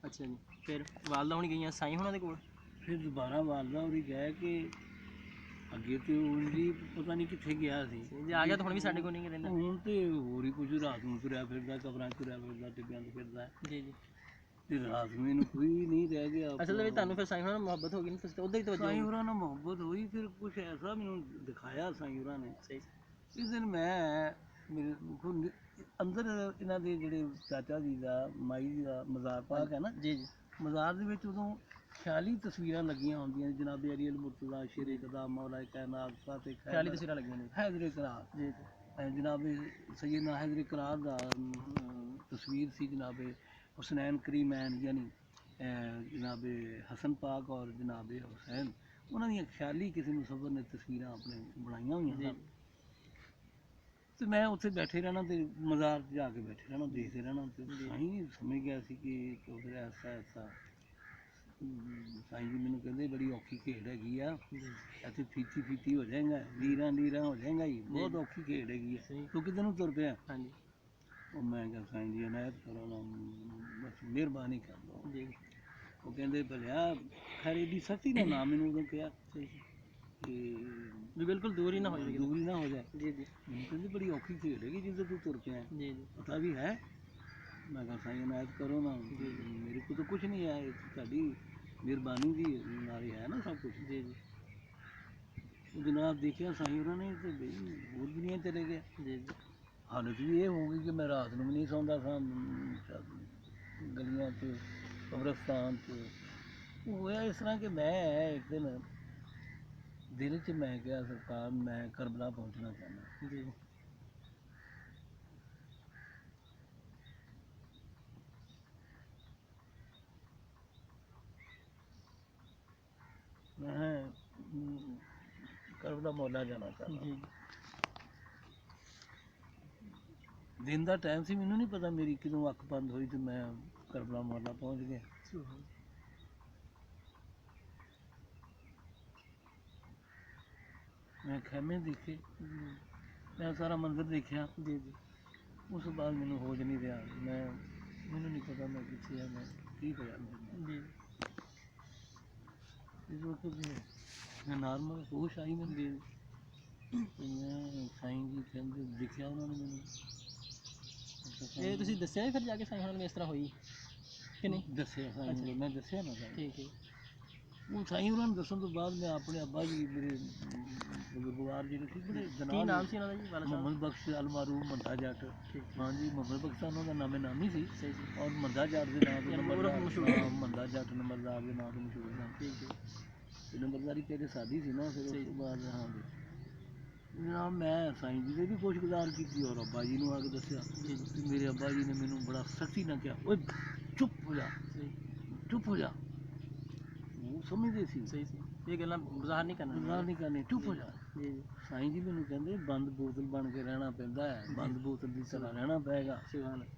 ਅੱਛਾ ਜੀ। ਫਿਰ ਵਾਲਦਾ ਹੁਣੀ ਗਈਆਂ ਸਾਈਂ ਹੁਣਾਂ ਦੇ ਕੋਲ? ਫਿਰ ਦੁਬਾਰਾ ਵਾਲਦਾ ਹੋਰੀ ਗਏ ਕਿ ਅੱਗੇ ਤੇ ਉਹਦੀ ਪਤਾ ਨਹੀਂ ਕਿੱਥੇ ਗਿਆ ਸੀ। ਜੇ ਆ ਗਿਆ ਤਾਂ ਹੁਣ ਵੀ ਸਾਡੇ ਕੋਲ ਨਹੀਂ ਰਹਿੰਦਾ। ਹੁਣ ਤੇ ਹੋਰ ਹੀ ਕੁਝ ਰਾਤ ਨੂੰ ਤੁਰਿਆ ਫਿਰਦਾ, ਕਬਰਾਂ 'ਚ ਤੁਰਿਆ ਫਿਰਦਾ, ਟਿੱਬਿਆਂ 'ਤੇ ਫਿਰਦਾ ਜੀ ਜੀ। ਤੇ ਰਾਤ ਨੂੰ ਇਹਨੂੰ ਕੋਈ ਨਹੀਂ ਰਹਿ ਗਿਆ। ਅਸਲ ਵਿੱਚ ਤੁਹਾਨੂੰ ਫਿਰ ਸਾਈਂ ਹੁਣਾਂ ਨਾਲ ਮੁਹੱਬਤ ਹੋ ਗਈ ਨਾ, ਤੁਸੀਂ ਉੱਧਰ ਹੀ ਤਵੱਜੋ ਸਾਈਂ ਹੋਰਾਂ ਨਾਲ ਮੁਹੱਬਤ ਹੋਈ। ਫਿਰ ਕੁਛ ਐਸਾ ਮੈਨੂੰ ਦਿਖਾਇਆ ਸਾਈਂ ਹੋਰਾਂ ਨੇ। ਸਹੀ। ਇਸ ਦਿਨ ਮੈਂ ਮੇਰੇ ਅੰਦਰ ਇਹਨਾਂ ਦੇ ਜਿਹੜੇ ਚਾਚਾ ਜੀ ਦਾ ਮਾਈ ਜੀ ਦਾ ਮਜ਼ਾਰ ਪਾਕ ਹੈ ਨਾ ਜੀ ਜੀ। ਮਜ਼ਾਰ ਦੇ ਵਿੱਚ ਉਦੋਂ ਖਿਆਲੀ ਤਸਵੀਰਾਂ ਲੱਗੀਆਂ ਹੁੰਦੀਆਂ, ਜਨਾਬੇ ਅਲੀ ਅਲ ਮੁਰਤਜ਼ਾ ਸ਼ੇਰੇ ਕਦਾ ਮੌਲਾ ਕਾਇਨਾਤ ਫਾਤਿਹ ਖਿਆਲੀ ਤਸਵੀਰਾਂ ਲੱਗੀਆਂ ਨੇ। ਹੈਦਰ ਕਰਾਰ ਜੀ ਜਨਾਬੇ ਸੈਯਦਨਾ ਹੈਦਰ ਕਰਾਰ ਦਾ ਤਸਵੀਰ ਸੀ, ਜਨਾਬੇ ਹੁਸਨੈਨ ਕਰੀਮੈਨ ਯਾਨੀ ਜਨਾਬੇ ਹਸਨ ਪਾਕ ਔਰ ਜਨਾਬੇ ਹੁਸੈਨ, ਉਹਨਾਂ ਦੀਆਂ ਖਿਆਲੀ ਕਿਸੇ ਮੁਸੱਵਰ ਨੇ ਤਸਵੀਰਾਂ ਆਪਣੇ ਬਣਾਈਆਂ ਹੋਈਆਂ ਸਨ। ਤੇ ਮੈਂ ਉੱਥੇ ਬੈਠੇ ਰਹਿਣਾ ਤੇ ਮਜ਼ਾਰ 'ਚ ਜਾ ਕੇ ਬੈਠੇ ਰਹਿਣਾ, ਦੇਖਦੇ ਰਹਿਣਾ। ਤੇ ਸਾਈਂ ਸਮਝ ਗਿਆ ਸੀ ਕਿ ਫਿਰ ਐਸਾ ਐਸਾ ਸਾਈਂ ਜੀ ਮੈਨੂੰ ਕਹਿੰਦੇ ਬੜੀ ਔਖੀ ਖੇਡ ਹੈਗੀ ਆ, ਇੱਥੇ ਫੀਤੀ ਫੀਤੀ ਹੋ ਜਾਏਗਾ, ਲੀਰਾਂ ਲੀਰਾਂ ਹੋ ਜਾਏਗਾ ਜੀ, ਬਹੁਤ ਔਖੀ ਖੇਡ ਹੈਗੀ ਆ, ਤੂੰ ਕਿੱਧਰ ਨੂੰ ਤੁਰ ਪਿਆ? ਹਾਂਜੀ। ਉਹ ਮੈਂ ਕਿਹਾ ਸਾਈਂ ਜੀ ਇਨਾਇਤ ਕਰੋ ਨਾ, ਬਸ ਮਿਹਰਬਾਨੀ ਕਰ ਲਓ ਜੀ। ਉਹ ਕਹਿੰਦੇ ਭਲਿਆ ਖੈਰ ਇਹਦੀ ਸਖਤੀ ਦਾ ਨਾਮ ਮੈਨੂੰ ਉਦੋਂ ਕਿਹਾ ਵੀ ਬਿਲਕੁਲ ਦੂਰ ਹੀ ਨਾ ਹੋ ਜਾਏ, ਦੂਰ ਹੀ ਨਾ ਹੋ ਜਾਏ। ਜੀ ਜੀ। ਮੈਨੂੰ ਕਹਿੰਦੇ ਬੜੀ ਔਖੀ ਖੇਡ ਹੈਗੀ ਜਿੱਧਰ ਤੂੰ ਤੁਰ ਪਿਆ। ਜੀ ਜੀ। ਪਤਾ ਵੀ ਹੈ? ਮੈਂ ਕਿਹਾ ਸਾਈਂ ਇਨਾਇਤ ਕਰੋ ਨਾ, ਮੇਰੇ ਕੋਲ ਤਾਂ ਕੁਛ ਨਹੀਂ ਹੈ, ਤੁਹਾਡੀ ਮਿਹਰਬਾਨੀ ਦੀ ਨਾਲ ਹੀ ਹੈ ਨਾ ਸਭ ਕੁਛ। ਜੀ ਜੀ। ਉਹ ਜਨਾਬ ਦੇਖਿਆ ਸਾਈਂ ਉਹਨਾਂ ਨੇ ਤੇ ਬਈ ਹੋਰ ਦੁਨੀਆ ਚਲੇ ਗਿਆ। ਜੀ ਜੀ। ਹਾਲਤ ਵੀ ਇਹ ਹੋ ਗਈ ਕਿ ਮੈਂ ਰਾਤ ਨੂੰ ਵੀ ਨਹੀਂ ਸੌਂਦਾ ਸਾਂ, ਗਲੀਆਂ 'ਚ ਕਬਰਸਤਾਨ 'ਚ। ਹੋਇਆ ਇਸ ਤਰ੍ਹਾਂ ਕਿ ਮੈਂ ਇੱਕ ਦਿਨ ਦਿਲ 'ਚ ਮੈਂ ਕਿਹਾ ਸਰਕਾਰ ਮੈਂ ਕਰਬਲਾ ਪਹੁੰਚਣਾ ਚਾਹੁੰਦਾ। ਜੀ। ਮੈਂ ਕਰਬਲਾ ਮੌਲਾ ਜਾਣਾ ਚਾਹੁੰਦਾ। ਜੀ। ਦਿਨ ਦਾ ਟਾਈਮ ਸੀ, ਮੈਨੂੰ ਨਹੀਂ ਪਤਾ ਮੇਰੀ ਕਦੋਂ ਅੱਖ ਬੰਦ ਹੋਈ ਤੇ ਮੈਂ ਕਰਬਲਾ ਮੌਲਾ ਪਹੁੰਚ ਗਿਆ। ਮੈਂ ਖੈਮੇ ਦੇਖੇ, ਮੈਂ ਸਾਰਾ ਮੰਜ਼ਰ ਦੇਖਿਆ। ਜੀ ਜੀ। ਉਸ ਤੋਂ ਬਾਅਦ ਮੈਨੂੰ ਹੋਸ਼ ਨਹੀਂ ਰਿਹਾ, ਮੈਨੂੰ ਨਹੀਂ ਪਤਾ ਮੈਂ ਕਿੱਥੇ ਆ, ਮੈਂ ਕੀ ਹੋਇਆ ਜੀ। ਇਸ ਵਕਤ ਮੈਂ ਨਾਰਮਲ ਹੋਸ਼ ਆਈ ਮੈਨੂੰ। ਜੀ। ਮੈਂ ਸਾਈਂ ਜੀ ਕਹਿੰਦੇ ਦੇਖਿਆ ਉਹਨਾਂ ਨੇ ਮੈਨੂੰ। ਇਹ ਤੁਸੀਂ ਦੱਸਿਆ ਫਿਰ ਜਾ ਕੇ ਸਾਈਂ ਹੁਣਾਂ ਨੂੰ ਇਸ ਤਰ੍ਹਾਂ ਹੋਈ ਕਿ ਨਹੀਂ? ਦੱਸਿਆ ਸਾਈਂ ਨੂੰ, ਮੈਂ ਦੱਸਿਆ ਨਾ ਸਾਈਂ। ਠੀਕ ਹੈ। ਉਹ ਸਾਈਂ ਉਹਨਾਂ ਨੂੰ ਦੱਸਣ ਤੋਂ ਬਾਅਦ ਮੈਂ ਆਪਣੇ ਅੱਬਾ ਜੀ ਮੇਰੇ ਬਜ਼ੁਰਗਵਾਰ ਜਿਹੜੇ ਸੀ ਬੜੇ ਕੀ ਜਨਾਬ ਨਾਮ ਸੀ ਉਹਨਾਂ ਦਾ ਜੀ? ਵਾਲਾ ਸਾਹਿਬ ਮੁਹੰਮਦ ਬਖਸ਼ ਅਲਮਾਰੂ ਮੰਦਾ ਜੱਟ। ਹਾਂਜੀ ਮੁਹੰਮਦ ਬਖਸ਼ ਉਹਨਾਂ ਦਾ ਨਾਮੇ ਨਾਮੀ ਸੀ। ਸਹੀ ਸੀ। ਔਰ ਮੰਦਾ ਜੱਟ ਦੇ ਨਾਂ ਤੋਂ ਨੰਬਰਦਾਰ ਮੰਦਾ ਜੱਟ ਨੰਬਰਦਾਰ ਦੇ ਨਾਂ ਤੋਂ ਮਸ਼ਹੂਰ ਸਨ। ਠੀਕ ਹੈ। ਤੇ ਨੰਬਰਦਾਰੀ ਪਹਿਲੇ ਸਾਦੀ ਸੀ ਨਾ, ਫਿਰ ਉਸ ਤੋਂ ਬਾਅਦ ਹਾਂਜੀ ਜਨਾਬ ਮੈਂ ਸਾਈਂ ਜੀ ਦੇ ਵੀ ਖੁਸ਼ਗੁਜ਼ਾਰ ਕੀਤੀ ਔਰ ਅੱਬਾ ਜੀ ਨੂੰ ਆ ਕੇ ਦੱਸਿਆ। ਮੇਰੇ ਅੱਬਾ ਜੀ ਨੇ ਮੈਨੂੰ ਬੜਾ ਸਖਤੀ ਨਾਲ ਕਿਹਾ, ਓਏ ਚੁੱਪ ਹੋ ਜਾ, ਚੁੱਪ ਹੋ ਜਾ। ਉਹ ਸਮਝਦੇ ਸੀ। ਸਹੀ ਸੀ, ਇਹ ਗੱਲਾਂ ਬਾਜ਼ਾਰ ਨਹੀਂ ਕਰਨੀ, ਚੁੱਪ ਹੋ ਜਾ। ਜੀ ਜੀ। ਸਾਈਂ ਜੀ ਮੈਨੂੰ ਕਹਿੰਦੇ ਬੰਦ ਬੋਤਲ ਬਣ ਕੇ ਰਹਿਣਾ ਪੈਂਦਾ ਹੈ, ਬੰਦ ਬੋਤਲ ਦੀ ਤਰ੍ਹਾਂ ਰਹਿਣਾ ਪਏਗਾ,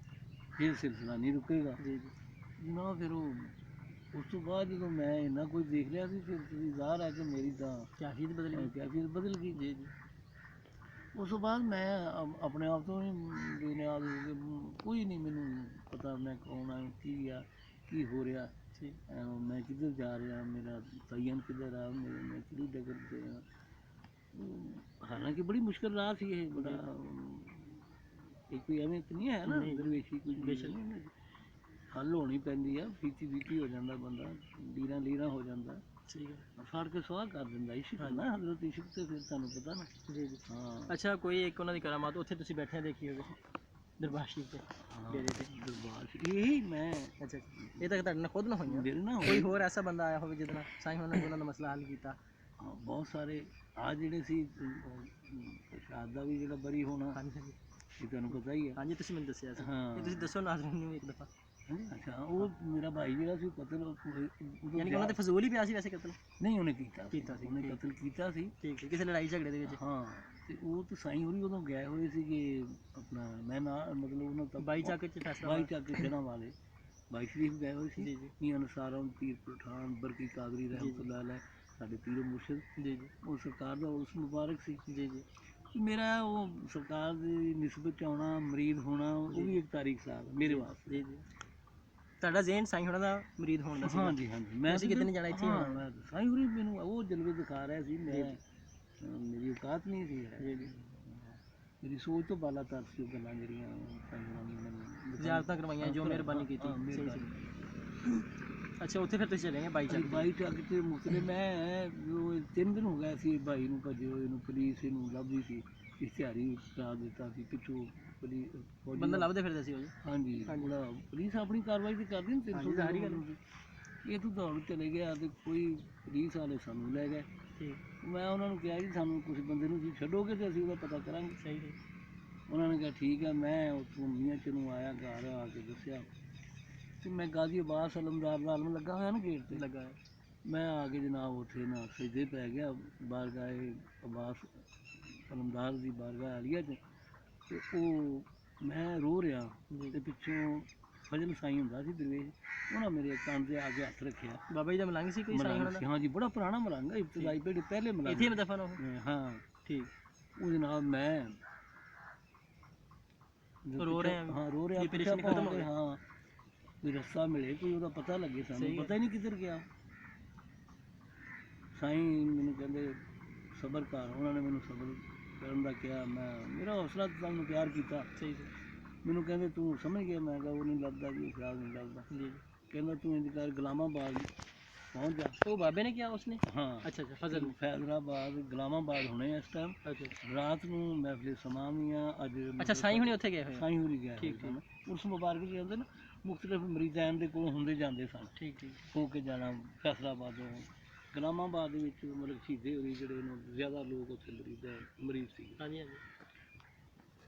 ਫਿਰ ਸਿਲਸਿਲਾ ਨਹੀਂ ਰੁਕੇਗਾ। ਜੀ ਜੀ। ਨਾ ਫਿਰ ਉਹ ਉਸ ਤੋਂ ਬਾਅਦ ਜਦੋਂ ਮੈਂ ਇੰਨਾ ਕੁਝ ਦੇਖ ਲਿਆ ਸੀ, ਫਿਰ ਤੁਸੀਂ ਜ਼ਾਹਰ ਹੈ ਕਿ ਮੇਰੀ ਤਾਂ ਕੈਫੀਅਤ ਬਦਲ ਗਈ। ਜੀ ਜੀ। ਉਸ ਤੋਂ ਬਾਅਦ ਮੈਂ ਆਪਣੇ ਆਪ ਤੋਂ ਹੀ ਬੇਨਿਆਜ਼ ਹੋ ਕੇ, ਕੋਈ ਨਹੀਂ ਮੈਨੂੰ ਪਤਾ ਮੈਂ ਕੌਣ ਆ, ਕੀ ਆ, ਕੀ ਹੋ ਰਿਹਾ, ਮੈਂ ਕਿੱਧਰ ਜਾ ਰਿਹਾ, ਮੇਰਾ ਤਯਨ ਕਿੱਧਰ ਆ, ਮੈਂ ਕਿਹੜੀ ਡਗਰ 'ਤੇ ਆ। ਹਾਲਾਂਕਿ ਬੜੀ ਮੁਸ਼ਕਿਲ ਰਾਹ ਸੀ ਇਹ, ਬੜਾ ਇਹ ਕੋਈ ਐਵੇਂ ਤਾਂ ਨਹੀਂ ਹੈ ਨਾ ਦਰਵੇਸ਼ੀ ਕੋਈ ਬੇਸ਼ੱਕ ਹੱਲ ਹੋਣੀ ਪੈਂਦੀ ਆ, ਫੀਤੀ ਫੀਤੀ ਹੋ ਜਾਂਦਾ ਬੰਦਾ, ਲੀਰਾਂ ਲੀਰਾਂ ਹੋ ਜਾਂਦਾ। ਠੀਕ ਹੈ। ਫੜ ਕੇ ਸਵਾਹ ਕਰ ਦਿੰਦਾ ਇਸ਼ਕ ਨਾ, ਹਜ਼ਰਤ ਇਸ਼ਕ ਤੇ ਫਿਰ ਤੁਹਾਨੂੰ ਪਤਾ ਨਾ। ਜੀ ਜੀ। ਹਾਂ। ਅੱਛਾ ਕੋਈ ਇੱਕ ਉਹਨਾਂ ਦੀ ਕਰਾਮਾਤ ਉੱਥੇ ਤੁਸੀਂ ਬੈਠਿਆਂ ਦੇਖੀ ਹੋਵੇ ਦਰਬਾਰ ਸ਼ਰੀਫ 'ਤੇ? ਦਰਬਾਰ ਇਹੀ ਮੈਂ ਅੱਛਾ ਇਹ ਤਾਂ ਤੁਹਾਡੇ ਨਾਲ ਖੁਦ ਨਾ ਹੋਈਆਂ? ਮੇਰੇ ਨਾਲ ਕੋਈ ਹੋਰ ਐਸਾ ਬੰਦਾ ਆਇਆ ਹੋਵੇ ਜਿਹਦੇ ਨਾਲ ਸਾਈਂ ਉਹਨਾਂ ਨੇ ਉਹਨਾਂ ਦਾ ਮਸਲਾ ਹੱਲ ਕੀਤਾ? ਹਾਂ ਬਹੁਤ ਸਾਰੇ ਆ ਜਿਹੜੇ ਸੀ ਪ੍ਰਸ਼ਾਦ ਦਾ ਵੀ ਜਿਹੜਾ ਬਰੀ ਹੋਣਾ। ਹਾਂਜੀ ਇਹ ਤੁਹਾਨੂੰ ਪਤਾ ਹੀ ਹੈ। ਹਾਂਜੀ ਤੁਸੀਂ ਮੈਨੂੰ ਦੱਸਿਆ ਸੀ। ਹਾਂ ਇਹ ਤੁਸੀਂ ਦੱਸੋ ਨਾਜ਼ਰੀਨ ਨੂੰ ਇੱਕ ਦਫਾ। ਅੱਛਾ ਉਹ ਮੇਰਾ ਭਾਈ ਜਿਹੜਾ ਸੀ ਕਤਲ, ਯਾਨੀ ਕਿ ਉਹਨਾਂ ਤੇ ਫਜ਼ੂਲ ਹੀ ਪਿਆ ਸੀ ਵੈਸੇ ਕਤਲ? ਨਹੀਂ ਉਹਨੇ ਕੀਤਾ ਸੀ, ਉਹਨੇ ਕਤਲ ਕੀਤਾ ਸੀ। ਠੀਕ ਹੈ, ਕਿਸੇ ਲੜਾਈ ਝਗੜੇ ਦੇ ਵਿੱਚ? ਹਾਂ ਤੇ ਉਹ ਤਾਂ ਸਾਈਂ ਹੋਰੀ ਉਦੋਂ ਗਏ ਹੋਏ ਸੀਗੇ ਆਪਣਾ ਮੈਂ ਨਾ ਮਤਲਬ ਉਹਨਾਂ ਦਾ ਬਾਈ ਚੱਕ 'ਚ ਫੈਸਲਾ, ਬਾਈ ਚੱਕ ਜੜ੍ਹਾਂ ਵਾਲੇ ਬਾਈ ਸ਼ਰੀਫ ਗਏ ਹੋਏ ਸੀ। ਮੀਆਂ ਨਸਾਰਾ ਪੀਰ ਪਠਾਨ ਬਰਕੀ ਕਾਦਰੀ ਰਹਿਮਤੁल्लाह अलैह ਸਾਡੇ ਪੀਰ ਮੁਰਸ਼ਿਦ। ਜੀ ਜੀ। ਉਹ ਸਰਕਾਰ ਦਾ ਉਸ ਮੁਬਾਰਕ ਸੀ। ਜੀ ਜੀ। ਮੇਰਾ ਉਹ ਸਰਕਾਰ ਦੀ ਨਿਸਬਤ 'ਚ ਆਉਣਾ, ਮਰੀਦ ਹੋਣਾ, ਉਹ ਵੀ ਇੱਕ ਤਾਰੀਖ ਸਾਹਿਬ ਮੇਰੇ ਵਾਸਤੇ। ਜੀ ਜੀ। ਤੁਹਾਡਾ ਜ਼ੇਨ ਸਾਈਂ ਹੁਣਾਂ ਦਾ ਮੁਰੀਦ ਹੋਣ ਦਾ ਸੀ। ਹਾਂਜੀ ਹਾਂਜੀ ਮੈਂ ਤੁਸੀਂ ਕਿਤੇ ਨਹੀਂ ਜਾਣਾ, ਇੱਥੇ ਹੀ ਹੋਣਾ। ਸਾਈਂ ਹੁਣੀ ਮੈਨੂੰ ਉਹ ਜਲਵੇ ਦਿਖਾ ਰਿਹਾ ਸੀ, ਮੈਂ ਮੇਰੀ ਔਕਾਤ ਨਹੀਂ ਸੀ ਜੀ ਜੀ। ਮੇਰੀ ਸੋਚ ਤੋਂ ਬਾਲਾ ਤਰ ਸੀ ਉਹ ਗੱਲਾਂ ਜਿਹੜੀਆਂ ਸਾਈਂ ਹੁਣਾਂ ਨੇ ਮੈਨੂੰ ਜ਼ਿਆਰਤਾਂ ਕਰਵਾਈਆਂ, ਜੋ ਮਿਹਰਬਾਨੀ ਕੀਤੀ। ਸਹੀ ਸਹੀ। ਅੱਛਾ, ਉੱਥੇ ਫਿਰ ਤੁਸੀਂ ਚਲੇ ਗਏ ਬਾਈ ਚੱਕ? ਬਾਈ ਚੱਕ ਤੇ ਮੁਕਤਲੇ ਮੈਂ ਜੋ 3 ਦਿਨ ਹੋ ਗਏ ਸੀ ਭਾਈ ਨੂੰ ਭੱਜੇ ਹੋਏ ਨੂੰ, ਪੁਲਿਸ ਇਹਨੂੰ ਲੱਭਦੀ ਸੀ, ਇਸ਼ਤਿਹਾਰੀ ਕਰਾ ਦਿੱਤਾ ਸੀ ਪਿੱਛੋਂ ਬੰਦਾ ਲੱਭਦੇ ਫਿਰਦੇ ਸੀ ਉਹ ਜੀ। ਹਾਂਜੀ ਬੜਾ ਪੁਲਿਸ ਆਪਣੀ ਕਾਰਵਾਈ ਤੇ ਕਰਦੀ ਨਾ 300 ਦੀ ਹਾਰੀ ਗੱਲ। ਇਹ ਤੂੰ ਦੌੜ ਚਲੇ ਗਿਆ ਤੇ ਕੋਈ ਪੁਲਿਸ ਵਾਲੇ ਸਾਨੂੰ ਲੈ ਗਏ। ਠੀਕ। ਮੈਂ ਉਹਨਾਂ ਨੂੰ ਕਿਹਾ ਜੀ ਸਾਨੂੰ ਕੁਝ ਬੰਦੇ ਨੂੰ ਤੁਸੀਂ ਛੱਡੋਗੇ ਤੇ ਅਸੀਂ ਉਹਦਾ ਪਤਾ ਕਰਾਂਗੇ। ਸਹੀ ਹੈ। ਉਹਨਾਂ ਨੇ ਕਿਹਾ ਠੀਕ ਹੈ। ਮੈਂ ਉੱਥੋਂ ਮੀਆਂ ਚ ਨੂੰ ਆਇਆ, ਘਰ ਆ ਕੇ ਦੱਸਿਆ ਤੇ ਮੈਂ ਗਾਜ਼ੀ ਅਬਾਸ ਅਲਮਦਾਰ ਦਾ ਆਲਮ ਲੱਗਾ ਹੋਇਆ ਨਾ ਗੇਟ ਤੇ ਲੱਗਾ ਹੈ। ਮੈਂ ਆ ਕੇ ਜਨਾਬ ਉੱਥੇ ਨਾ ਸਜਦੇ ਪੈ ਗਿਆ ਬਾਰਗਾਹ ਅਬਾਸ ਅਲਮਦਾਰ ਦੀ ਬਾਰਗਾਹ ਆਲੀਆ 'ਚ, ਤੇ ਉਹ ਮੈਂ ਰੋ ਰਿਹਾ ਤੇ ਪਿੱਛੋਂ ਫਜ਼ਲ ਸਾਈਂ ਹੁੰਦਾ ਸੀ ਦਰਵੇਸ਼, ਉਹਨਾਂ ਮੇਰੇ ਕੰਨ ਤੇ ਆ ਕੇ ਹੱਥ ਰੱਖਿਆ। ਬਾਬਾ ਜੀ ਦਾ ਮਲੰਗ ਸੀ ਕੋਈ ਸਾਈਂ ਹੁਣਾਂ ਦਾ? ਹਾਂਜੀ ਬੜਾ ਪੁਰਾਣਾ ਮਲੰਗ ਹੈ, ਇਬਤਦਾਈ ਪੀੜ੍ਹੀ ਪਹਿਲੇ ਮਲੰਗ। ਇੱਥੇ ਦਫਨ ਉਹ? ਹਾਂ ਠੀਕ। ਉਹ ਜਨਾਬ ਮੈਂ ਰੋ ਰਿਹਾ? ਹਾਂ ਰੋ ਰਿਹਾ, ਪਰੇਸ਼ਾਨੀ ਖਤਮ ਹੋ ਗਈ? ਹਾਂ ਕੋਈ ਰਸਤਾ ਮਿਲੇ, ਕੋਈ ਉਹਦਾ ਪਤਾ ਲੱਗੇ, ਸਾਨੂੰ ਪਤਾ ਹੀ ਨਹੀਂ ਕਿੱਧਰ ਗਿਆ। ਸਾਈਂ ਮੈਨੂੰ ਕਹਿੰਦੇ ਸਬਰ ਕਰ, ਉਹਨਾਂ ਨੇ ਮੈਨੂੰ ਸਬਰ ਕਰਨ ਦਾ ਕਿਹਾ, ਮੈਂ ਮੇਰਾ ਹੌਸਲਾ ਤੁਹਾਨੂੰ ਪਿਆਰ ਕੀਤਾ। ਸਹੀ ਸੀ। ਮੈਨੂੰ ਕਹਿੰਦੇ ਤੂੰ ਸਮਝ ਗਿਆ? ਮੈਂ ਕਿਹਾ ਉਹ ਨਹੀਂ ਲੱਭਦਾ ਜੀ, ਖਿਆਲ ਨਹੀਂ ਲੱਭਦਾ ਜੀ। ਕਹਿੰਦਾ ਤੂੰ ਇੰਜ ਕਰ ਗੁਲਾਮਾਬਾਦ ਪਹੁੰਚ ਜਾ। ਉਹ ਬਾਬੇ ਨੇ ਕਿਹਾ ਉਸਨੇ? ਹਾਂ। ਅੱਛਾ ਅੱਛਾ। ਫਜ਼ਲ ਫੈਜ਼ਲਾਬਾਦ ਗੁਲਾਮਾਬਾਦ ਹੋਣੇ ਇਸ ਟਾਈਮ। ਅੱਛਾ। ਰਾਤ ਨੂੰ ਮਹਿਫਿਲ ਸਮਾਂ ਵੀ ਆ ਅੱਜ। ਅੱਛਾ, ਸਾਈਂ ਹੁਣੇ ਉੱਥੇ ਗਏ ਹੋਏ? ਸਾਈਂ ਹੁਣੀ ਗਿਆ। ਠੀਕ ਠੀਕ। ਉਸ ਮੁਬਾਰਕ ਜੀ ਆਉਂਦੇ ਨਾ, ਮੁਖਤਲਿਫ ਮਰੀਜ਼ਾਂ ਦੇ ਕੋਲ ਹੁੰਦੇ ਜਾਂਦੇ ਸਨ। ਠੀਕ ਠੀਕ। ਹੋ ਕੇ ਜਾਣਾ ਫੈਸਲਾਬਾਦੋਂ ਗੁਲਾਮਾਬਾਦ ਦੇ ਵਿੱਚ, ਮਤਲਬ ਸ਼ਹੀਦੇ ਹੋਈ ਜਿਹੜੇ ਨੇ ਜ਼ਿਆਦਾ ਲੋਕ ਉੱਥੇ ਮਰੀਜ਼ ਸੀ। ਹਾਂਜੀ ਹਾਂਜੀ।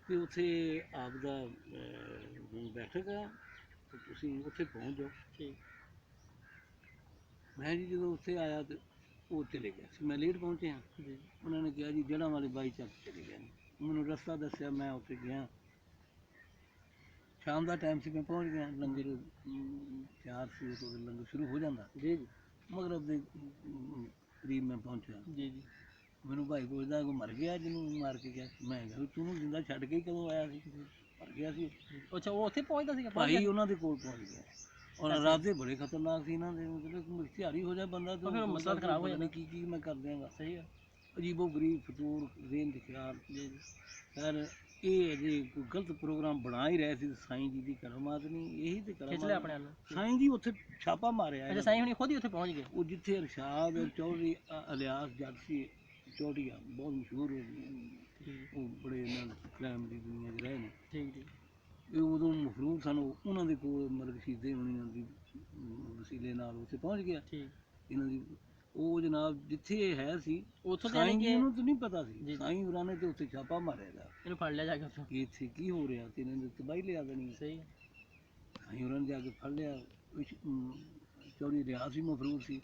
ਤੇ ਉੱਥੇ ਆਪ ਦਾ ਹੁਣ ਬੈਠਕ ਆ ਤੇ ਤੁਸੀਂ ਉੱਥੇ ਪਹੁੰਚ ਜਾਓ। ਠੀਕ। ਮੈਂ ਜੀ ਜਦੋਂ ਉੱਥੇ ਆਇਆ ਤੇ ਉਹ ਚਲੇ ਗਿਆ ਸੀ, ਮੈਂ ਲੇਟ ਪਹੁੰਚਿਆ ਜੀ। ਉਹਨਾਂ ਨੇ ਕਿਹਾ ਜੀ ਜੜ੍ਹਾਂ ਵਾਲੇ ਬਾਈ ਚੱਕ ਚਲੇ ਗਏ ਨੇ। ਮੈਨੂੰ ਰਸਤਾ ਦੱਸਿਆ, ਮੈਂ ਉੱਥੇ ਗਿਆ। ਸ਼ਾਮ ਦਾ ਟਾਈਮ ਸੀ, ਮੈਂ ਪਹੁੰਚ ਗਿਆ। ਲੰਗਰ ਤਿਆਰ ਸੀ, ਉਦੋਂ ਲੰਗਰ ਸ਼ੁਰੂ ਹੋ ਜਾਂਦਾ ਜੀ ਜੀ। ਮਗਰਬ ਦੇ ਕਰੀਬ ਮੈਂ ਪਹੁੰਚਿਆ ਜੀ ਜੀ। ਮੈਨੂੰ ਭਾਈ ਪੁੱਛਦਾ ਕੋਈ ਮਰ ਗਿਆ ਜਿਹਨੂੰ ਮਾਰ ਕੇ ਗਿਆ? ਮੈਂ ਕਿਹਾ ਤੂੰ ਜਿੰਦਾ ਛੱਡ ਕੇ ਕਦੋਂ ਆਇਆ ਸੀ? ਮਰ ਗਿਆ ਸੀ। ਅੱਛਾ, ਉਹ ਉੱਥੇ ਪਹੁੰਚਦਾ ਸੀਗਾ? ਭਾਈ ਉਹਨਾਂ ਦੇ ਕੋਲ ਪਹੁੰਚ ਗਿਆ। ਔਰ ਰਾਤੇ ਬੜੇ ਖਤਰਨਾਕ ਸੀ ਇਹਨਾਂ ਦੇ, ਮਤਲਬ ਇਸ਼ਤਿਹਾਰੀ ਹੋ ਜਾਏ ਬੰਦਾ ਤਾਂ ਫਿਰ ਮਸਲਾ ਖਰਾਬ ਹੋ ਜਾਂਦਾ। ਕੀ ਮੈਂ ਕਰ ਦਿਆਂਗਾ। ਸਹੀ ਹੈ। ਅਜੀਬੋ ਗਰੀਬ ਫਤੂਰ ਜ਼ੇਨ ਦੇ ਖਿਆਲ ਜੀ ਜੀ। ਖੈਰ ਇਹ ਅਜੇ ਕੋਈ ਗਲਤ ਪ੍ਰੋਗਰਾਮ ਬਣਾ ਹੀ ਰਹੇ ਸੀ। ਸਾਈਂ ਜੀ ਦੀ ਕਰਾਮਾਤ ਨਹੀਂ, ਇਹੀ ਤੇ ਖਿੱਚ ਲਿਆ ਆਪਣੇ ਨਾਲ। ਸਾਈਂ ਜੀ ਉੱਥੇ ਛਾਪਾ ਮਾਰਿਆ। ਅੱਛਾ, ਸਾਈਂ ਹੁਣੀ ਖੁਦ ਹੀ ਉੱਥੇ ਪਹੁੰਚ ਗਏ? ਉਹ ਜਿੱਥੇ ਅਰਸ਼ਾਦ ਚੌਧਰੀ ਅਲਿਆਸ ਜੱਟ ਸੀ, ਚੌਧਰੀਆ ਬਹੁਤ ਮਸ਼ਹੂਰ ਉਹ ਬੜੇ ਨਾਲ ਕਲਾਮ ਦੀ ਦੁਨੀਆ 'ਚ ਰਹੇ ਨੇ। ਠੀਕ ਠੀਕ। ਇਹ ਉਦੋਂ ਮਖਰੂਬ ਸਨ, ਉਹਨਾਂ ਦੇ ਕੋਲ ਮਤਲਬ ਸ਼ਹੀਦੇ ਹੋਣੀ ਦੀ ਵਸੀਲੇ ਨਾਲ ਉੱਥੇ ਪਹੁੰਚ ਗਿਆ। ਠੀਕ। ਇਹਨਾਂ ਦੀ ਉਹ ਜਨਾਬ ਜਿੱਥੇ ਇਹ ਹੈ ਸੀ ਉੱਥੋਂ ਸਾਈਂ ਜੀ ਨੂੰ ਤਾਂ ਨਹੀਂ ਪਤਾ ਸੀ। ਸਾਈਂ ਹੋਰਾਂ ਨੇ ਤੇ ਉੱਥੇ ਛਾਪਾ ਮਾਰਿਆ, ਇਹਨੂੰ ਫੜ ਲਿਆ ਜਾ ਕੇ ਉੱਥੋਂ ਕਿ ਇੱਥੇ ਕੀ ਹੋ ਰਿਹਾ ਤੇ ਇਹਨਾਂ ਨੇ ਤਬਾਹੀ ਲਿਆ ਦੇਣੀ। ਸਹੀ ਹੈ। ਸਾਈਂ ਹੋਰਾਂ ਨੇ ਜਾ ਕੇ ਫੜ ਲਿਆ। ਚੌਧਰੀ ਰਿਆਜ਼ ਵੀ ਮਫਰੂਜ਼ ਸੀ,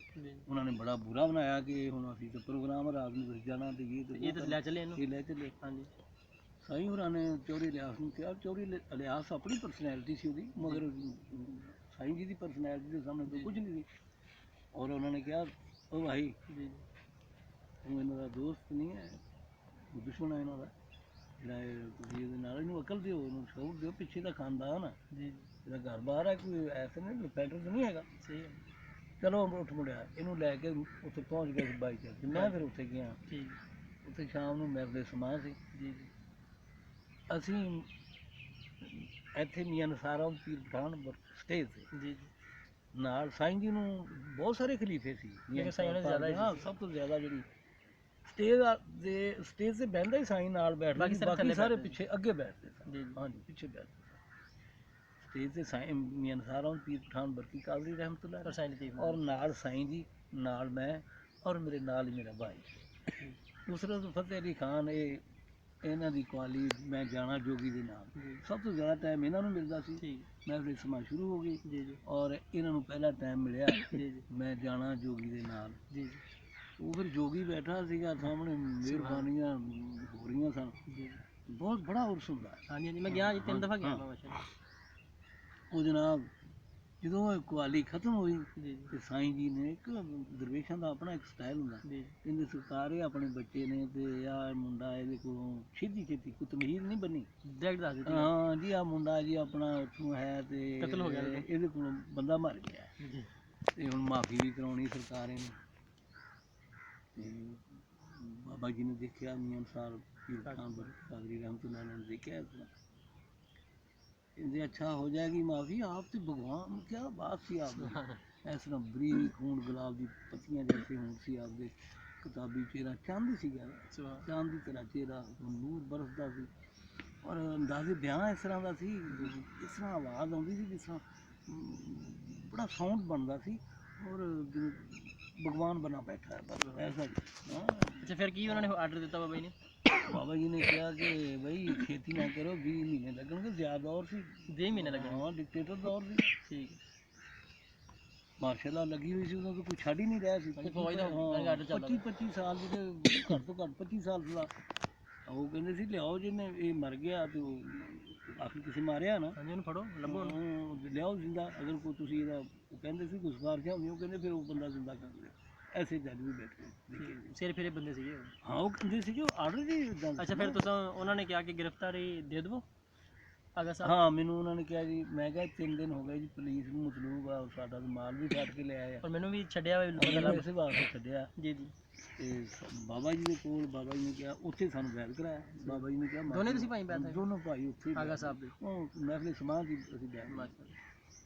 ਉਹਨਾਂ ਨੇ ਬੜਾ ਬੁਰਾ ਬਣਾਇਆ ਕਿ ਹੁਣ ਅਸੀਂ ਤਾਂ ਪ੍ਰੋਗਰਾਮ ਰਾਤ ਨੂੰ ਜਾਣਾ ਤੇ ਇਹ ਤਾਂ ਲੈ ਚੱਲੇ, ਇਹਨੂੰ ਲੈ ਚੱਲੇ। ਹਾਂਜੀ। ਸਾਈਂ ਹੋਰਾਂ ਨੇ ਚੌਧਰੀ ਰਿਆਜ਼ ਨੂੰ ਕਿਹਾ, ਚੌਧਰੀ ਰਿਆਜ਼ ਆਪਣੀ ਪਰਸਨੈਲਿਟੀ ਸੀ ਉਹਦੀ, ਮਗਰ ਸਾਈਂ ਜੀ ਦੀ ਪਰਸਨੈਲਿਟੀ ਦੇ ਸਾਹਮਣੇ ਤਾਂ ਕੁਝ ਨਹੀਂ ਸੀ। ਔਰ ਉਹਨਾਂ ਨੇ ਕਿਹਾ ਉਹ ਭਾਈ ਤੂੰ ਇਹਨਾਂ ਦਾ ਦੋਸਤ ਨਹੀਂ ਹੈ, ਦੁਸ਼ਮਣ ਹੈ ਇਹਨਾਂ ਦਾ, ਜਿਹੜਾ ਤੁਸੀਂ ਇਹਦੇ ਨਾਲ ਇਹਨੂੰ ਅਕਲ ਦਿਓ, ਇਹਨੂੰ ਸ਼ੌਕ ਦਿਓ, ਪਿੱਛੇ ਦਾ ਖਾਨਦਾਨ ਆ ਜੀ, ਇਹਦਾ ਘਰ ਬਾਹਰ ਹੈ, ਕੋਈ ਐਸਾ ਨਹੀਂ ਪੈਟਰ ਤਾਂ ਨਹੀਂ ਹੈਗਾ। ਸਹੀ ਹੈ। ਚਲੋ ਉੱਠ ਮੁੜਿਆ, ਇਹਨੂੰ ਲੈ ਕੇ ਉੱਥੇ ਪਹੁੰਚ ਗਿਆ ਸੀ ਬਾਈ ਚੱਕ। ਮੈਂ ਫਿਰ ਉੱਥੇ ਗਿਆ। ਉੱਥੇ ਸ਼ਾਮ ਨੂੰ ਮਿਲਦੇ ਸਮਾਂ ਸੀ ਜੀ। ਅਸੀਂ ਇੱਥੇ ਮੀਆਂ ਨਸਾਰਾ ਪੀਰ ਪਠਾਨ ਸਟੇਜ ਤੇ ਜੀ ਨਾਲ ਸਾਈਂ ਜੀ ਨੂੰ ਬਹੁਤ ਸਾਰੇ ਖਲੀਫੇ ਸੀ। ਹਾਂ, ਸਭ ਤੋਂ ਜ਼ਿਆਦਾ ਜਿਹੜੀ ਸਟੇਜ ਤੇ ਬਹਿੰਦਾ ਹੀ ਸਾਈਂ ਨਾਲ ਬੈਠਦਾ, ਬਾਕੀ ਸਾਰੇ ਪਿੱਛੇ ਅੱਗੇ ਬੈਠਦੇ ਸਨ। ਹਾਂਜੀ, ਪਿੱਛੇ ਬੈਠਦੇ ਸਟੇਜ ਤੇ ਸਾਈਂ ਮੀਆਂ ਨਸਾਰਾ ਪੀਰ ਪਠਾਨ ਬਰਕੀ ਕਾਦਰੀ ਰਹਿਮਤੁल्लाह ਔਰ ਨਾਲ ਸਾਈਂ ਜੀ, ਨਾਲ ਮੈਂ ਔਰ ਮੇਰੇ ਨਾਲ ਹੀ ਮੇਰਾ ਭਾਈ ਦੂਸਰਾ ਫਤਿਹ ਅਲੀ ਖਾਨ। ਇਹਨਾਂ ਦੀ ਕੁਆਲੀ ਮੈਂ ਜਾਣਾ ਜੋਗੀ ਦੇ ਨਾਲ ਸਭ ਤੋਂ ਜ਼ਿਆਦਾ ਟਾਈਮ ਇਹਨਾਂ ਨੂੰ ਮਿਲਦਾ ਸੀ। ਮੈਂ ਫਿਰ ਸਮਾਂ ਸ਼ੁਰੂ ਹੋ ਗਈ ਔਰ ਇਹਨਾਂ ਨੂੰ ਪਹਿਲਾ ਟਾਈਮ ਮਿਲਿਆ ਮੈਂ ਜਾਣਾ ਜੋਗੀ ਦੇ ਨਾਲ। ਉਹ ਫਿਰ ਜੋਗੀ ਬੈਠਾ ਸੀਗਾ ਸਾਹਮਣੇ, ਮਿਹਰਬਾਨੀਆਂ ਹੋ ਰਹੀਆਂ ਸਨ, ਬਹੁਤ ਬੜਾ ਉਰਸ ਹੁੰਦਾ। ਹਾਂਜੀ ਹਾਂਜੀ, ਮੈਂ ਗਿਆ ਜੀ 3 ਦਫਾ ਗਿਆ। ਉਹ ਜਨਾਬ ਜਦੋਂ ਇਹ ਕੁਆਲੀ ਖਤਮ ਹੋਈ ਜੀ ਤੇ ਸਾਈਂ ਜੀ ਨੇ ਇੱਕ ਦਰਵੇਸ਼ਾਂ ਦਾ ਆਪਣਾ ਇੱਕ ਸਟਾਈਲ ਹੁੰਦਾ, ਜੀ ਕਹਿੰਦੇ ਸਰਕਾਰ ਇਹ ਆਪਣੇ ਬੱਚੇ ਨੇ ਤੇ ਆਹ ਮੁੰਡਾ ਇਹਦੇ ਕੋਲੋਂ ਛੇਤੀ ਛੇਤੀ ਕੋਈ ਤਮਹੀਰ ਨਹੀਂ ਬਣੀ। ਡਾਇਰੈਕਟ ਦੱਸ ਦਿੱਤੀ ਹਾਂ ਜੀ ਆਹ ਮੁੰਡਾ ਜੀ ਆਪਣਾ ਉੱਥੋਂ ਹੈ ਤੇ ਕਤਲ ਹੋ ਗਿਆ ਇਹਦਾ। ਇਹਦੇ ਕੋਲੋਂ ਬੰਦਾ ਮਰ ਗਿਆ ਜੀ ਤੇ ਹੁਣ ਮਾਫੀ ਵੀ ਕਰਾਉਣੀ ਸਰਕਾਰ ਇਹਨੂੰ। ਤੇ ਬਾਬਾ ਜੀ ਨੇ ਦੇਖਿਆ ਮੀਆਂ ਅਨਸਾਰ ਪੀਰ ਖਾਨ ਕਾਦਰੀ ਰਹਿਮਤੁल्लाह ने देखा इतना कहते अच्छा हो जाएगी माफ़ी। आप तो भगवान क्या बात सी आप इस तरह बरीक खून गुलाब की पत्तियां जैसे हों सी आपके किताबी चेहरा चांद सी गया चांद की तरह चेहरा नूर बरसदा सी और अंदाजे बयान इस तरह का सी इस तरह आवाज़ आती सी जिस तरह बड़ा साउंड बनता सी और भगवान बना बैठा है बस ऐसा ही। हाँ ਅੱਛਾ ਫਿਰ ਕੀ ਉਹਨਾਂ ਨੇ ਆਰਡਰ ਦਿੱਤਾ ਬਾਬਾ ਜੀ ਨੇ? बाबा जी ने कहा कि भाई खेती ना करो 20 महीने लगेंगे ज्यादा दौर सी 20 महीने लगे। हाँ डिक्टेटर दौर सी ठीक मार्शल लगी हुई सी उਦੋਂ तो कोई ਛੱਡ ਹੀ ਨਹੀਂ ਰਿਹਾ ਸੀ। ਫੌਜ ਦਾ ਆਰਡਰ ਚੱਲਦਾ 25 ਸਾਲ ਜਿਹੜੇ ਘੱਟ ਤੋਂ ਘੱਟ 25 ਸਾਲ ਦਾ ਉਹ ਕਹਿੰਦੇ ਸੀ ਲਿਆਓ ਜਿਹਨੇ ਇਹ ਮਰ ਗਿਆ ਤੇ ਉਹ ਆਖਿਰ ਕਿਸੇ ਮਾਰਿਆ ਨਾ ਹਾਂਜੀ ਉਹਨੂੰ ਫੜੋ ਲੱਭੋ ਉਹਨੂੰ। ਉਹਨੂੰ ਲਿਆਓ ਜ਼ਿੰਦਾ ਅਗਰ ਕੋਈ ਤੁਸੀਂ ਇਹਦਾ ਉਹ ਕਹਿੰਦੇ ਸੀ ਕੋਈ ਸਿਫਾਰਿਸ਼ਾਂ ਹੁੰਦੀਆਂ ਉਹ ਕਹਿੰਦੇ ਫਿਰ ਉਹ ਬੰਦਾ ਜ਼ਿੰਦਾ ਕਰ ਲਿਓ। ਐਸੇ ਜੱਜ ਵੀ ਬੈਠੇ ਸਿਰ ਫਿਰੇ ਬੰਦੇ ਸੀਗੇ ਉਹ। ਹਾਂ ਉਹ ਕਹਿੰਦੇ ਸੀ ਜੋ ਆਰਡਰ ਦੀ ਅੱਛਾ ਫਿਰ ਤੁਸੀਂ ਉਹਨਾਂ ਨੇ ਕਿਹਾ ਕਿ ਗ੍ਰਿਫਤਾਰੀ ਦੇ ਦੇਵੋ ਆਗਾ ਸਾਹਿਬ? ਹਾਂ ਮੈਨੂੰ ਉਹਨਾਂ ਨੇ ਕਿਹਾ ਜੀ ਮੈਂ ਕਿਹਾ 3 ਦਿਨ ਹੋ ਗਏ ਜੀ ਪੁਲਿਸ ਨੂੰ ਮਤਲੂਬ ਆ ਸਾਡਾ ਮਾਲ ਵੀ ਕੱਢ ਕੇ ਲੈ ਆਇਆ ਔਰ ਮੈਨੂੰ ਵੀ ਛੱਡਿਆ ਹੋਇਆ ਮੈਨੂੰ ਇਸੇ ਵਾਸਤੇ ਛੱਡਿਆ। ਜੀ ਜੀ ਤੇ ਬਾਬਾ ਜੀ ਦੇ ਕੋਲ ਬਾਬਾ ਜੀ ਨੇ ਕਿਹਾ ਉੱਥੇ ਸਾਨੂੰ ਬੈਠ ਕਰਾਇਆ। ਬਾਬਾ ਜੀ ਨੇ ਕਿਹਾ ਦੋਨੇ ਤੁਸੀਂ ਭਾਈ ਬੈਠੇ? ਦੋਨੋਂ ਭਾਈ ਉੱਥੇ ਆਗਾ ਸਾਹਿਬ ਦੇ ਉਹ ਮਹਿਫਲੇ ਸਮਾਜ ਦੀ ਅਸੀਂ ਬੈਠ ਮਾਸ਼ਾਅੱਲਾ।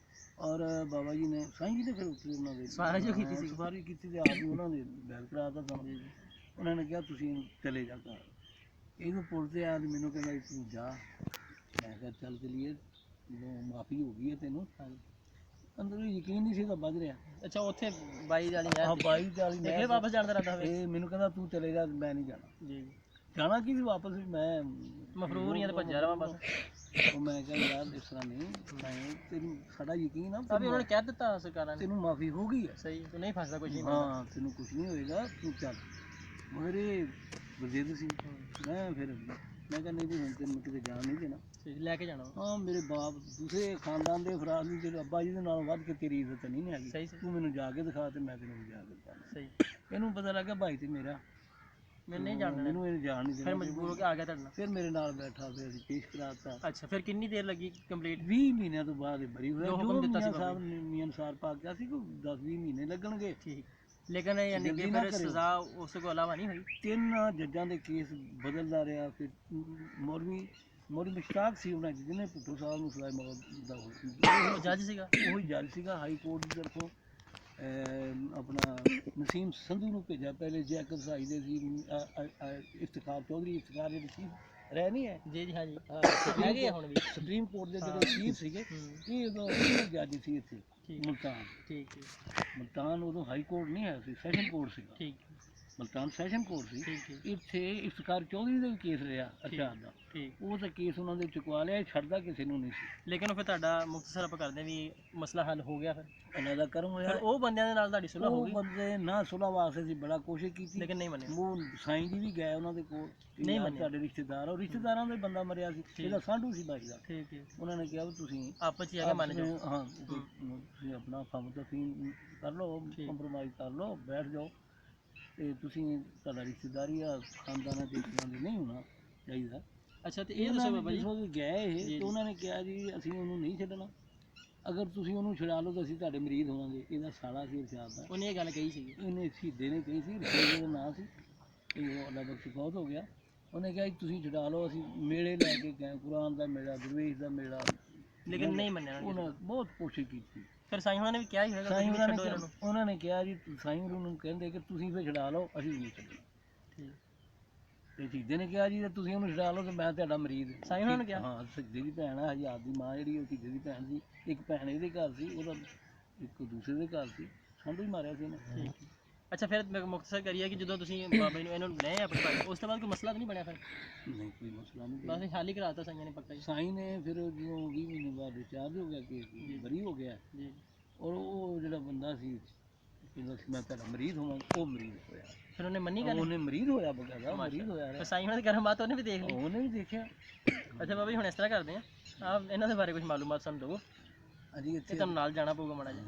ਔਰ ਬਾਬਾ ਜੀ ਨੇ ਸਾਈਂ ਜੀ ਨੇ ਫਿਰ ਉੱਥੇ ਉਹਨਾਂ ਦੇ ਸਫਾਰਿਸ਼ ਜੋ ਕੀਤੀ ਸੀ? ਸਫਾਰਿਸ਼ ਕੀਤੀ ਤੇ ਆਪ ਹੀ ਉਹਨਾਂ ਨੇ ਬੈਠ ਕਰਾਤਾ ਸਾਨੂੰ। ਉਹਨਾਂ ਨੇ ਕਿਹਾ ਤੁਸੀਂ ਚਲੇ ਜਾ ਘਰ। ਇਹਨੂੰ ਪੁੱਛਦੇ ਆ ਮੈਨੂੰ ਕਹਿੰਦਾ ਤੂੰ ਜਾ। ਮੈਂ ਕਿਹਾ ਚੱਲ ਚਲੀਏ ਮਾਫੀ ਹੋ ਗਈ ਹੈ ਤੈਨੂੰ। ਅੰਦਰ ਯਕੀਨ ਨਹੀਂ ਸੀ ਤਾਂ ਵੱਜ ਰਿਹਾ। ਅੱਛਾ ਉੱਥੇ 22 ਵਾਲੀ ਹੈ? ਹਾਂ 22 ਵਾਲੀ ਮੈਂ ਫਿਰ ਵਾਪਸ ਜਾਣ ਦਾ ਇਰਾਦਾ ਹੋਵੇ? ਇਹ ਮੈਨੂੰ ਕਹਿੰਦਾ ਤੂੰ ਚਲੇ ਜਾ ਮੈਂ ਨਹੀਂ ਜਾਣਾ। ਜੀ ਜਾਣਾ ਕੀ ਸੀ ਵਾਪਸ ਵੀ ਮੈਂ ਮਫਰੂਰੀਆਂ ਤੇ ਭੱਜਿਆ ਰਵਾਂ ਬਸ। ਉਹ ਮੈਂ ਕਿਹਾ ਯਾਰ ਇਸ ਤਰ੍ਹਾਂ ਨਹੀਂ ਮੈਂ ਤੈਨੂੰ ਸਾਡਾ ਯਕੀਨ ਆ ਤਾਂ ਵੀ ਉਹਨਾਂ ਨੇ ਕਹਿ ਦਿੱਤਾ ਸਰਕਾਰਾਂ ਨੇ ਤੈਨੂੰ ਮਾਫੀ ਹੋ ਗਈ ਹੈ। ਸਹੀ ਤੂੰ ਨਹੀਂ ਫਸਦਾ ਕੁਝ ਨਹੀਂ। ਹਾਂ ਤੈਨੂੰ ਕੁਝ ਨਹੀਂ ਹੋਏਗਾ ਤੂੰ ਚੱਲ। ਮਗਰ ਇਹ ਵਜ਼ੀਰ ਸੀ ਮੈਂ ਫਿਰ ਮੈਂ ਕਿਹਾ ਨਹੀਂ ਜੀ ਹੁਣ ਤੈਨੂੰ ਕਿਤੇ ਜਾਣ ਨਹੀਂ ਦੇਣਾ। ਲੈ ਕੇ ਜਾਣਾ? ਹਾਂ ਮੇਰੇ ਬਾਪ ਦੂਸਰੇ ਖਾਨਦਾਨ ਦੇ ਅਫਰਾਦ ਨੂੰ ਜਿਹੜੇ ਅੱਬਾ ਜੀ ਦੇ ਨਾਲੋਂ ਵੱਧ ਕੇ ਤੇਰੀ ਇੱਜ਼ਤ ਨਹੀਂ ਹੈਗੀ। ਸਹੀ ਤੂੰ ਮੈਨੂੰ ਜਾ ਕੇ ਦਿਖਾ ਤੇ ਮੈਂ ਤੈਨੂੰ ਜਾ ਕੇ ਦਿਖਾਣਾ। ਸਹੀ ਇਹਨੂੰ ਪਤਾ ਲੱਗਾ ਭਾਈ ਤੇ ਮੇਰਾ ਮੈਨੂੰ ਨਹੀਂ ਜਾਣਦਾ ਮੈਨੂੰ ਇਹ ਜਾਣ ਨਹੀਂ ਫਿਰ ਦੇਣਾ। ਮਜਬੂਰ ਹੋ ਕੇ ਆ ਗਿਆ ਤੁਹਾਡੇ ਨਾਲ? ਫਿਰ ਮੇਰੇ ਨਾਲ ਬੈਠਾ ਫਿਰ ਅਸੀਂ ਪੇਸ਼ ਕਰਾਤਾ। ਅੱਛਾ ਫਿਰ ਕਿੰਨੀ ਦੇਰ ਲੱਗੀ ਕੰਪਲੀਟ? 20 ਮਹੀਨਿਆਂ ਤੋਂ ਬਾਅਦ ਇਹ ਬਰੀ ਹੋਇਆ। ਜੋ ਜੋ ਹੁਕਮ ਦਿੱਤਾ ਸੀ ਮੀਆਂ ਬਾਬਾ ਸਾਹਿਬ ਨੇ ਮੀਆਂ ਅਨਸਾਰ ਪਾਕ ਕਿਹਾ ਸੀ ਕੋਈ 10-20 ਮਹੀਨੇ ਲੱਗਣਗੇ। ਠੀਕ ਲੇਕਿਨ ਯਾਨੀ ਕਿ ਫਿਰ ਸਜ਼ਾ ਉਸ ਤੋਂ ਇਲਾਵਾ ਨਹੀਂ ਹੋਈ? 3 ਜੱਜਾਂ ਦੇ ਕੇਸ ਬਦਲਦਾ ਰਿਹਾ। ਫਿਰ ਮੌਲਵੀ ਮੁਸ਼ਤਾਕ ਸੀ ਉਹਨਾਂ ਜਿਹਨੇ ਭੁੱਟੋ ਸਾਹਿਬ ਨੂੰ ਸਜ਼ਾਏ ਮੌਤ ਦਾ ਉਹ ਜੱਜ ਸੀਗਾ? ਉਹੀ ਜੱਜ ਸੀਗਾ ਹਾਈ ਕੋਰਟ ਦੀ ਤਰਫੋਂ। ਆਪਣਾ ਨਸੀਮ ਸੰਧੂ ਨੂੰ ਭੇਜਿਆ ਪਹਿਲੇ ਜੈਕਬ ਸਾਈ ਦੇ ਸੀ ਇਫਤਿਖਾਰ ਚੌਧਰੀ ਇਫਤਿਖਾਰ ਜਿਹੜੇ ਸੀ ਰਹਿ ਨਹੀਂ ਹੈ ਜੀ ਜੀ ਹਾਂਜੀ ਹੈਗੇ ਹੁਣ ਵੀ ਸੁਪਰੀਮ ਕੋਰਟ ਦੇ ਜਿਹੜੇ ਚੀਫ ਸੀਗੇ ਇਹ ਉਦੋਂ ਜੱਜ ਸੀ ਇੱਥੇ ਮੁਲਤਾਨ। ਠੀਕ ਮੁਲਤਾਨ ਉਦੋਂ ਹਾਈ ਕੋਰਟ ਨਹੀਂ ਹੈ ਸੀ ਸੈਸ਼ਨ ਕੋਰਟ ਸੀਗਾ। ਠੀਕ ਮੁਲਤਾਨ ਸੈਸ਼ਨ ਕੋਰਟ ਸੀ। ਠੀਕ ਇੱਥੇ ਇਫਤਿਖਾਰ ਚੌਧਰੀ ਦਾ ਵੀ ਕੇਸ ਰਿਹਾ ਅਰਸ਼ਾਦ ਦਾ। ਠੀਕ ਉਹ ਤਾਂ ਕੇਸ ਉਹਨਾਂ ਦੇ ਚੁਕਵਾ ਲਿਆ ਛੱਡਦਾ ਕਿਸੇ ਨੂੰ ਨਹੀਂ ਸੀ। ਲੇਕਿਨ ਫਿਰ ਤੁਹਾਡਾ ਮੁਖਤਸਰ ਆਪਾਂ ਕਰਦੇ ਵੀ ਮਸਲਾ ਹੱਲ ਹੋ ਗਿਆ ਫਿਰ ਇਹਨਾਂ ਦਾ ਕਰਮ ਹੋਇਆ। ਫਿਰ ਉਹ ਬੰਦਿਆਂ ਦੇ ਨਾਲ ਤੁਹਾਡੀ ਸੁਲ੍ਹਾ ਹੋ ਉਹ ਗਈ? ਬੰਦੇ ਨਾ ਸੁਲ੍ਹਾ ਵਾਸਤੇ ਸੀ ਬੜਾ ਕੋਸ਼ਿਸ਼ ਕੀਤੀ ਲੇਕਿਨ ਨਹੀਂ ਮੰਨੇ? ਉਹ ਸਾਈਂ ਜੀ ਵੀ ਗਏ ਉਹਨਾਂ ਦੇ ਕੋਲ ਨਹੀਂ ਮੰਨੇ? ਸਾਡੇ ਰਿਸ਼ਤੇਦਾਰ ਉਹ ਰਿਸ਼ਤੇਦਾਰਾਂ ਦਾ ਬੰਦਾ ਮਰਿਆ ਸੀ ਇਹਦਾ ਸਾਂਢੂ ਸੀ ਬਾਈ ਦਾ। ਠੀਕ ਉਹਨਾਂ ਨੇ ਕਿਹਾ ਵੀ ਤੁਸੀਂ ਆਪਸ ਚ ਆ ਕੇ ਮੰਨ ਜਾਓ। ਹਾਂ ਤੁਸੀਂ ਆਪਣਾ ਫਮਤਫੀਨ ਕਰ ਲਓ ਕੰਪਰੋਮਾਈਜ਼ ਕਰ ਲਓ ਬੈਠ ਜਾਓ ਤੇ ਤੁਸੀਂ ਤੁਹਾਡਾ ਰਿਸ਼ਤੇਦਾਰੀ ਆ ਖਾਨਦਾਨਾਂ ਦੇ ਇਸ ਦੇ ਨਹੀਂ ਹੋਣਾ ਚਾਹੀਦਾ। ਅੱਛਾ ਤੇ ਇਹ ਦੱਸੋ ਬਾਬਾ ਜੀ ਜਦੋਂ ਗਏ ਇਹ ਤੇ ਉਹਨਾਂ ਨੇ ਕਿਹਾ ਜੀ ਅਸੀਂ ਉਹਨੂੰ ਨਹੀਂ ਛੱਡਣਾ ਅਗਰ ਤੁਸੀਂ ਉਹਨੂੰ ਛੁਡਾ ਲਓ ਤਾਂ ਅਸੀਂ ਤੁਹਾਡੇ ਮਰੀਦ ਹੋਵਾਂਗੇ। ਇਹਦਾ ਸਾਲਾ ਸੀ ਇਰਸ਼ਾਦ ਦਾ। ਉਹਨੇ ਇਹ ਗੱਲ ਕਹੀ ਸੀ? ਇਹਨੇ ਸ਼ਹੀਦੇ ਨੇ ਕਹੀ ਸੀ ਰਸੂਲ ਦਾ ਨਾਂ ਸੀ ਇਹ ਉਹ ਅੱਲਾ ਬਖਸ਼ ਬਹੁਤ ਹੋ ਗਿਆ। ਉਹਨੇ ਕਿਹਾ ਜੀ ਤੁਸੀਂ ਛੁਡਾ ਲਓ ਅਸੀਂ ਮੇਲੇ ਲੈ ਕੇ ਗਏ ਕੁਰਾਨ ਦਾ ਮੇਲਾ ਦਰਵੇਸ਼ ਦਾ ਮੇਲਾ। ਲੇਕਿਨ ਨਹੀਂ ਮੰਨਿਆ ਉਹਨਾਂ ਬਹੁਤ ਕੋਸ਼ਿਸ਼ ਕੀਤੀ। ਫਿਰ ਸਾਈਂ ਉਹਨਾਂ ਨੇ ਵੀ ਕਿਹਾ ਹੀ ਹੋਵੇਗਾ ਸਾਈਂ ਉਹਨਾਂ ਨੇ ਕਿਹਾ ਜੀ ਸਾਈਂ ਨੂੰ ਕਹਿੰਦੇ ਕਿ ਤੁਸੀਂ ਫਿਰ ਛੁਡਾ ਲਓ ਅਸੀਂ ਨਹੀਂ ਛੱਡਣਾ। ਠੀਕ ਤੇ ਸ਼ਹੀਦੇ ਨੇ ਕਿਹਾ ਜੀ ਜੇ ਤੁਸੀਂ ਉਹਨੂੰ ਛੁਡਾ ਲਓ ਤਾਂ ਮੈਂ ਤੁਹਾਡਾ ਮਰੀਜ਼। ਸਾਈਂ ਉਹਨਾਂ ਨੇ ਕਿਹਾ? ਹਾਂ ਸ਼ਹੀਦੇ ਦੀ ਭੈਣ ਆ ਹਜ਼ਾਰ ਦੀ ਮਾਂ ਜਿਹੜੀ ਉਹ ਸ਼ਹੀਦੇ ਦੀ ਭੈਣ ਸੀ। ਇੱਕ ਭੈਣ ਇਹਦੇ ਘਰ ਸੀ ਉਹਦਾ ਇੱਕ ਦੂਸਰੇ ਦੇ ਘਰ ਸੀ ਸਾਂਢੂ ਹੀ ਮਾਰਿਆ ਸੀ ਇਹਨੇ। ਅੱਛਾ ਫਿਰ ਮੁਖਤਸਰ ਕਰੀਏ ਕਿ ਜਦੋਂ ਤੁਸੀਂ ਬਾਬਾ ਜੀ ਨੂੰ ਇਹਨੂੰ ਲਏ ਆਪਣੇ ਭਾਈ ਉਸ ਤੋਂ ਬਾਅਦ ਕੋਈ ਮਸਲਾ ਤਾਂ ਨਹੀਂ ਬਣਿਆ ਫਿਰ? ਨਹੀਂ ਕੋਈ ਮਸਲਾ ਨਹੀਂ। ਬਸ ਹਾਲ ਹੀ ਕਰਾਤਾ ਸਾਈਆਂ ਨੇ ਪੱਕਾ ਜੀ? ਸਾਈਂ ਨੇ ਫਿਰ ਜਦੋਂ 20 ਮਹੀਨੇ ਬਾਅਦ ਰਿਚਾਰਜ ਹੋ ਗਿਆ ਕੇਸ ਬਰੀ ਹੋ ਗਿਆ ਜੀ ਔਰ ਉਹ ਜਿਹੜਾ ਬੰਦਾ ਸੀ ਕਹਿੰਦਾ ਸੀ ਮੈਂ ਤੁਹਾਡਾ ਮਰੀਜ਼ ਹੋਵਾਂ ਉਹ ਮਰੀਜ਼ ਹੋਇਆ। ਫਿਰ ਉਹਨੇ ਮੰਨੀ ਗੱਲ? ਉਹਨੇ ਮਰੀਜ਼ ਹੋਇਆ ਬਕਾਇਦਾ ਮਰੀਜ਼ ਹੋਇਆ। ਫਿਰ ਸਾਈਂ ਉਹਨਾਂ ਦੀ ਕਰਮ ਬਾਤ ਉਹਨੇ ਵੀ ਦੇਖ ਲਈ? ਉਹਨੇ ਵੀ ਦੇਖਿਆ। ਅੱਛਾ ਬਾਬਾ ਜੀ ਹੁਣ ਇਸ ਤਰ੍ਹਾਂ ਕਰਦੇ ਆ ਆਪ ਇਹਨਾਂ ਦੇ ਬਾਰੇ ਕੁਝ ਮਾਲੂਮਾਤ ਸਾਨੂੰ ਦਿਓ। ਅਸੀਂ ਤੇ ਇੱਥੇ ਤੁਹਾਨੂੰ ਨਾਲ ਜਾਣਾ ਪਊਗਾ ਮਾੜਾ ਜਿਹਾ